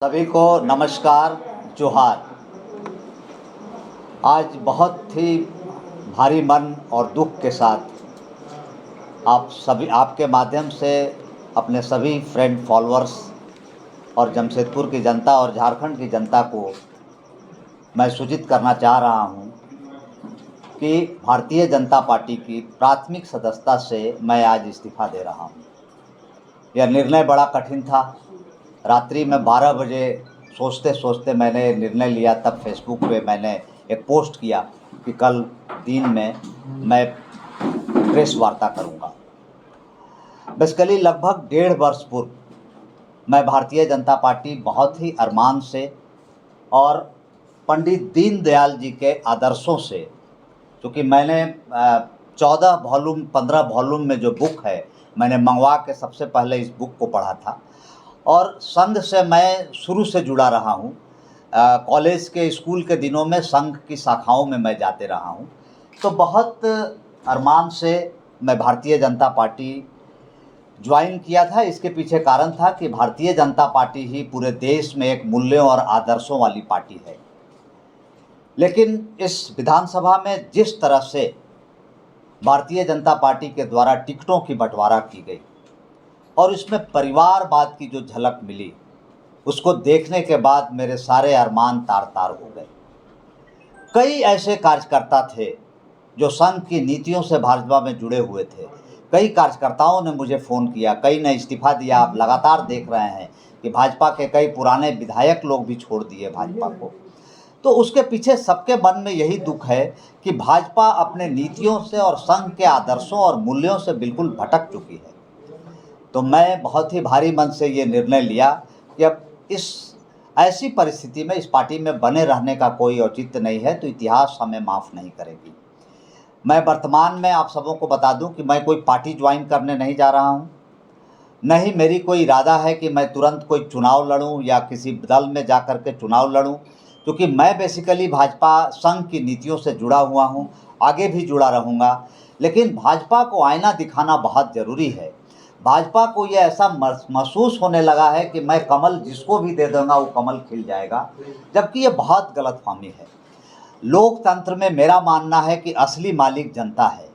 सभी को नमस्कार, जोहार। आज बहुत ही भारी मन और दुख के साथ आपके माध्यम से अपने सभी फ्रेंड फॉलोअर्स और जमशेदपुर की जनता और झारखंड की जनता को मैं सूचित करना चाह रहा हूं कि भारतीय जनता पार्टी की प्राथमिक सदस्यता से मैं आज इस्तीफ़ा दे रहा हूं। यह निर्णय बड़ा कठिन था। रात्रि में 12 बजे सोचते सोचते मैंने निर्णय लिया। तब फेसबुक पे मैंने एक पोस्ट किया कि कल दिन में मैं प्रेस वार्ता करूंगा। बेसिकली लगभग 1.5 वर्ष पूर्व मैं भारतीय जनता पार्टी बहुत ही अरमान से और पंडित दीनदयाल जी के आदर्शों से, क्योंकि मैंने 14 वॉल्यूम 15 वॉल्यूम में जो बुक है मैंने मंगवा के सबसे पहले इस बुक को पढ़ा था और संघ से मैं शुरू से जुड़ा रहा हूँ। कॉलेज के स्कूल के दिनों में संघ की शाखाओं में मैं जाते रहा हूँ। तो बहुत अरमान से मैं भारतीय जनता पार्टी ज्वाइन किया था। इसके पीछे कारण था कि भारतीय जनता पार्टी ही पूरे देश में एक मूल्यों और आदर्शों वाली पार्टी है। लेकिन इस विधानसभा में जिस तरह से भारतीय जनता पार्टी के द्वारा टिकटों की बंटवारा की गई और इसमें परिवारवाद की जो झलक मिली, उसको देखने के बाद मेरे सारे अरमान तार तार हो गए। कई ऐसे कार्यकर्ता थे जो संघ की नीतियों से भाजपा में जुड़े हुए थे। कई कार्यकर्ताओं ने मुझे फ़ोन किया, कई ने इस्तीफा दिया। आप लगातार देख रहे हैं कि भाजपा के कई पुराने विधायक लोग भी छोड़ दिए भाजपा को। तो उसके पीछे सबके मन में यही दुख है कि भाजपा अपने नीतियों से और संघ के आदर्शों और मूल्यों से बिल्कुल भटक चुकी है। तो मैं बहुत ही भारी मन से ये निर्णय लिया कि अब इस ऐसी परिस्थिति में इस पार्टी में बने रहने का कोई औचित्य नहीं है, तो इतिहास हमें माफ़ नहीं करेगी। मैं वर्तमान में आप सबों को बता दूं कि मैं कोई पार्टी ज्वाइन करने नहीं जा रहा हूं। नहीं मेरी कोई इरादा है कि मैं तुरंत कोई चुनाव लड़ूं या किसी दल में जा कर के चुनाव लड़ूं, क्योंकि मैं बेसिकली भाजपा संघ की नीतियों से जुड़ा हुआ हूं, आगे भी जुड़ा रहूँगा। लेकिन भाजपा को आईना दिखाना बहुत ज़रूरी है। भाजपा को यह ऐसा महसूस होने लगा है कि मैं कमल जिसको भी दे दूँगा वो कमल खिल जाएगा, जबकि ये बहुत गलतफहमी है। लोकतंत्र में मेरा मानना है कि असली मालिक जनता है।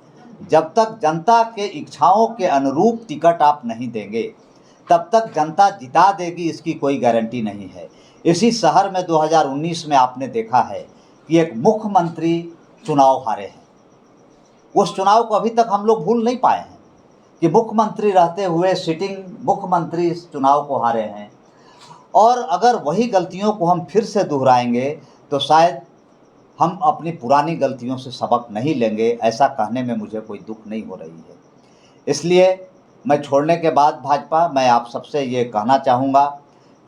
जब तक जनता के इच्छाओं के अनुरूप टिकट आप नहीं देंगे, तब तक जनता जिता देगी इसकी कोई गारंटी नहीं है। इसी शहर में 2019 में आपने देखा है कि एक मुख्यमंत्री चुनाव हारे हैं। उस चुनाव को अभी तक हम लोग भूल नहीं पाए हैं कि मुख्यमंत्री रहते हुए सिटिंग मुख्यमंत्री इस चुनाव को हारे हैं। और अगर वही गलतियों को हम फिर से दोहराएंगे तो शायद हम अपनी पुरानी गलतियों से सबक नहीं लेंगे। ऐसा कहने में मुझे कोई दुख नहीं हो रही है। इसलिए मैं छोड़ने के बाद भाजपा, मैं आप सबसे ये कहना चाहूँगा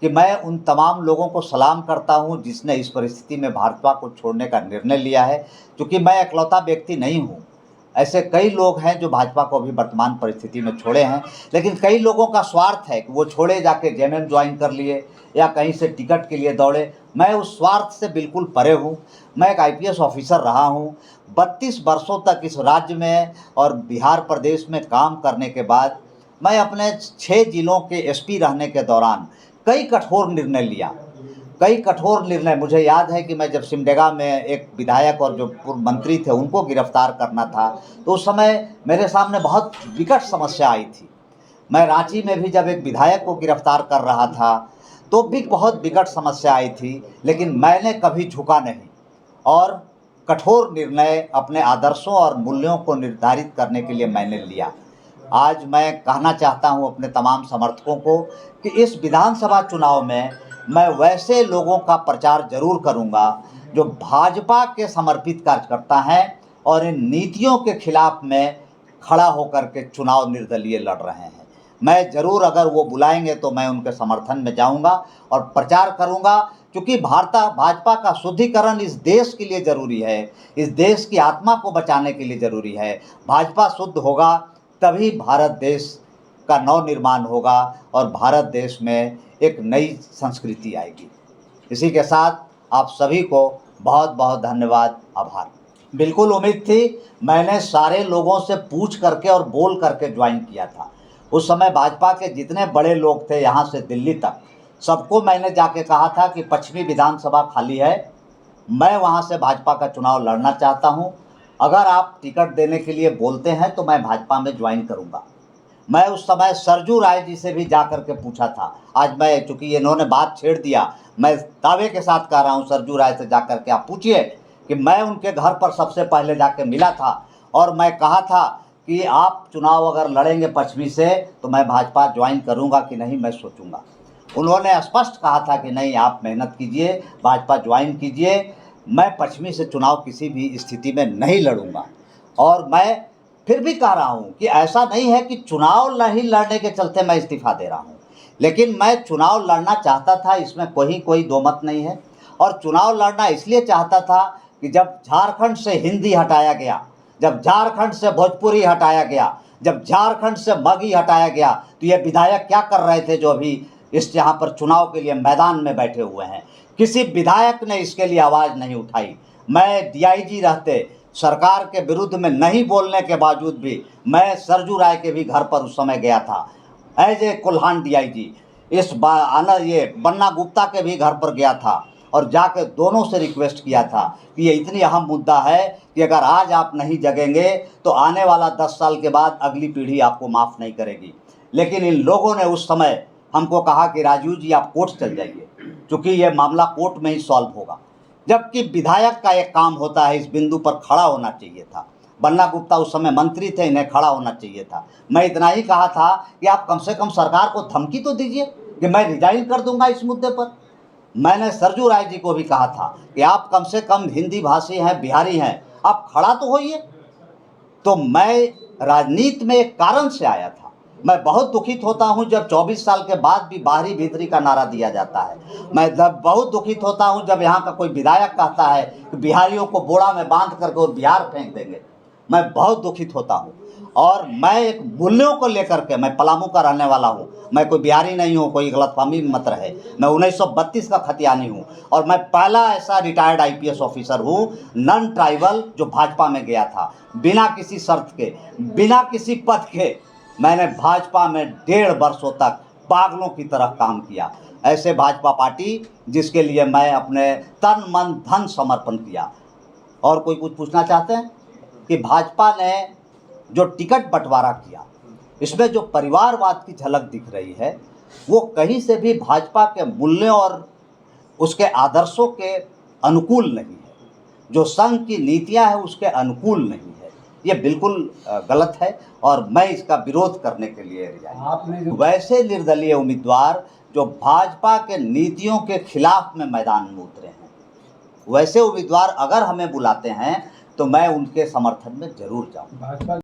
कि मैं उन तमाम लोगों को सलाम करता हूँ जिसने इस परिस्थिति में भाजपा को छोड़ने का निर्णय लिया है, क्योंकि मैं इकलौता व्यक्ति नहीं हूँ। ऐसे कई लोग हैं जो भाजपा को अभी वर्तमान परिस्थिति में छोड़े हैं, लेकिन कई लोगों का स्वार्थ है कि वो छोड़े जाके जेएमएम ज्वाइन कर लिए या कहीं से टिकट के लिए दौड़े। मैं उस स्वार्थ से बिल्कुल परे हूँ। मैं एक आईपीएस ऑफिसर रहा हूँ। 32 वर्षों तक इस राज्य में और बिहार प्रदेश में काम करने के बाद मैं अपने 6 जिलों के एसपी रहने के दौरान कई कठोर निर्णय लिया। कई कठोर निर्णय मुझे याद है कि मैं जब सिमडेगा में एक विधायक और जो पूर्व मंत्री थे उनको गिरफ्तार करना था, तो उस समय मेरे सामने बहुत विकट समस्या आई थी। मैं रांची में भी जब एक विधायक को गिरफ्तार कर रहा था तो भी बहुत विकट समस्या आई थी, लेकिन मैंने कभी झुका नहीं और कठोर निर्णय अपने आदर्शों और मूल्यों को निर्धारित करने के लिए मैंने लिया। आज मैं कहना चाहता हूं अपने तमाम समर्थकों को कि इस विधानसभा चुनाव में मैं वैसे लोगों का प्रचार जरूर करूंगा जो भाजपा के समर्पित कार्यकर्ता हैं और इन नीतियों के खिलाफ में खड़ा होकर के चुनाव निर्दलीय लड़ रहे हैं। मैं ज़रूर, अगर वो बुलाएंगे तो मैं उनके समर्थन में जाऊंगा और प्रचार करूंगा, क्योंकि भाजपा का शुद्धिकरण इस देश के लिए ज़रूरी है, इस देश की आत्मा को बचाने के लिए ज़रूरी है। भाजपा शुद्ध होगा तभी भारत देश का नवनिर्माण होगा और भारत देश में एक नई संस्कृति आएगी। इसी के साथ आप सभी को बहुत बहुत धन्यवाद, आभार। बिल्कुल उम्मीद थी। मैंने सारे लोगों से पूछ करके और बोल करके ज्वाइन किया था। उस समय भाजपा के जितने बड़े लोग थे यहाँ से दिल्ली तक, सबको मैंने जाके कहा था कि पश्चिमी विधानसभा खाली है, मैं वहाँ से भाजपा का चुनाव लड़ना चाहता हूँ, अगर आप टिकट देने के लिए बोलते हैं तो मैं भाजपा में ज्वाइन करूँगा। मैं उस समय सरजू राय जी से भी जा कर के पूछा था। आज मैं, चूँकि इन्होंने बात छेड़ दिया, मैं दावे के साथ कह रहा हूँ, सरजू राय से जा कर के आप पूछिए कि मैं उनके घर पर सबसे पहले जाके मिला था और मैं कहा था कि आप चुनाव अगर लड़ेंगे पश्चिमी से तो मैं भाजपा ज्वाइन करूँगा कि नहीं, मैं सोचूंगा। उन्होंने स्पष्ट कहा था कि नहीं, आप मेहनत कीजिए, भाजपा ज्वाइन कीजिए, मैं पश्चिमी से चुनाव किसी भी स्थिति में नहीं लड़ूंगा। और मैं फिर भी कह रहा हूँ कि ऐसा नहीं है कि चुनाव नहीं लड़ने के चलते मैं इस्तीफा दे रहा हूँ, लेकिन मैं चुनाव लड़ना चाहता था, इसमें कोई दो मत नहीं है। और चुनाव लड़ना इसलिए चाहता था कि जब झारखंड से हिंदी हटाया गया, जब झारखंड से भोजपुरी हटाया गया, जब झारखंड से मगही हटाया गया, तो ये विधायक क्या कर रहे थे जो अभी इस यहाँ पर चुनाव के लिए मैदान में बैठे हुए हैं? किसी विधायक ने इसके लिए आवाज़ नहीं उठाई। मैं डीआईजी रहते, सरकार के विरुद्ध में नहीं बोलने के बावजूद भी मैं सरजू राय के भी घर पर उस समय गया था एज ए कोल्हान डीआईजी। ये बन्ना गुप्ता के भी घर पर गया था और जाकर दोनों से रिक्वेस्ट किया था कि ये इतनी अहम मुद्दा है कि अगर आज आप नहीं जगेंगे तो आने वाला 10 साल के बाद अगली पीढ़ी आपको माफ़ नहीं करेगी। लेकिन इन लोगों ने उस समय हमको कहा कि राजू जी आप कोर्ट चल जाइए, क्योंकि ये मामला कोर्ट में ही सॉल्व होगा। जबकि विधायक का एक काम होता है, इस बिंदु पर खड़ा होना चाहिए था। बन्ना गुप्ता उस समय मंत्री थे, इन्हें खड़ा होना चाहिए था। मैं इतना ही कहा था कि आप कम से कम सरकार को धमकी तो दीजिए कि मैं रिजाइन कर दूंगा इस मुद्दे पर। मैंने सरजू राय जी को भी कहा था कि आप कम से कम हिंदी भाषी हैं, बिहारी हैं, आप खड़ा तो होइए। तो मैं राजनीति में एक कारण से आया था। मैं बहुत दुखित होता हूं जब 24 साल के बाद भी बाहरी भीतरी का नारा दिया जाता है। मैं बहुत दुखित होता हूं जब यहाँ का कोई विधायक कहता है कि बिहारियों को बोरा में बांध करके और बिहार फेंक देंगे। मैं बहुत दुखित होता हूं। और मैं एक मूल्यों को लेकर के, मैं पलामू का रहने वाला हूं, मैं कोई बिहारी नहीं हूं, कोई गलतफहमी मत रहे। मैं 1932 का खतियानी हूं और मैं पहला ऐसा रिटायर्ड आईपीएस ऑफिसर हूं नॉन ट्राइबल जो भाजपा में गया था, बिना किसी शर्त के, बिना किसी पद के। मैंने भाजपा में 1.5 वर्षों तक पागलों की तरह काम किया। ऐसे भाजपा पार्टी जिसके लिए मैं अपने तन मन धन समर्पण किया। और कोई कुछ पूछना चाहते हैं कि भाजपा ने जो टिकट बंटवारा किया, इसमें जो परिवारवाद की झलक दिख रही है, वो कहीं से भी भाजपा के मूल्यों और उसके आदर्शों के अनुकूल नहीं है। जो संघ की नीतियां हैं उसके अनुकूल नहीं है। ये बिल्कुल गलत है और मैं इसका विरोध करने के लिए वैसे निर्दलीय उम्मीदवार जो भाजपा के नीतियों के खिलाफ में मैदान में उतरे हैं, वैसे उम्मीदवार अगर हमें बुलाते हैं तो मैं उनके समर्थन में जरूर जाऊंगा।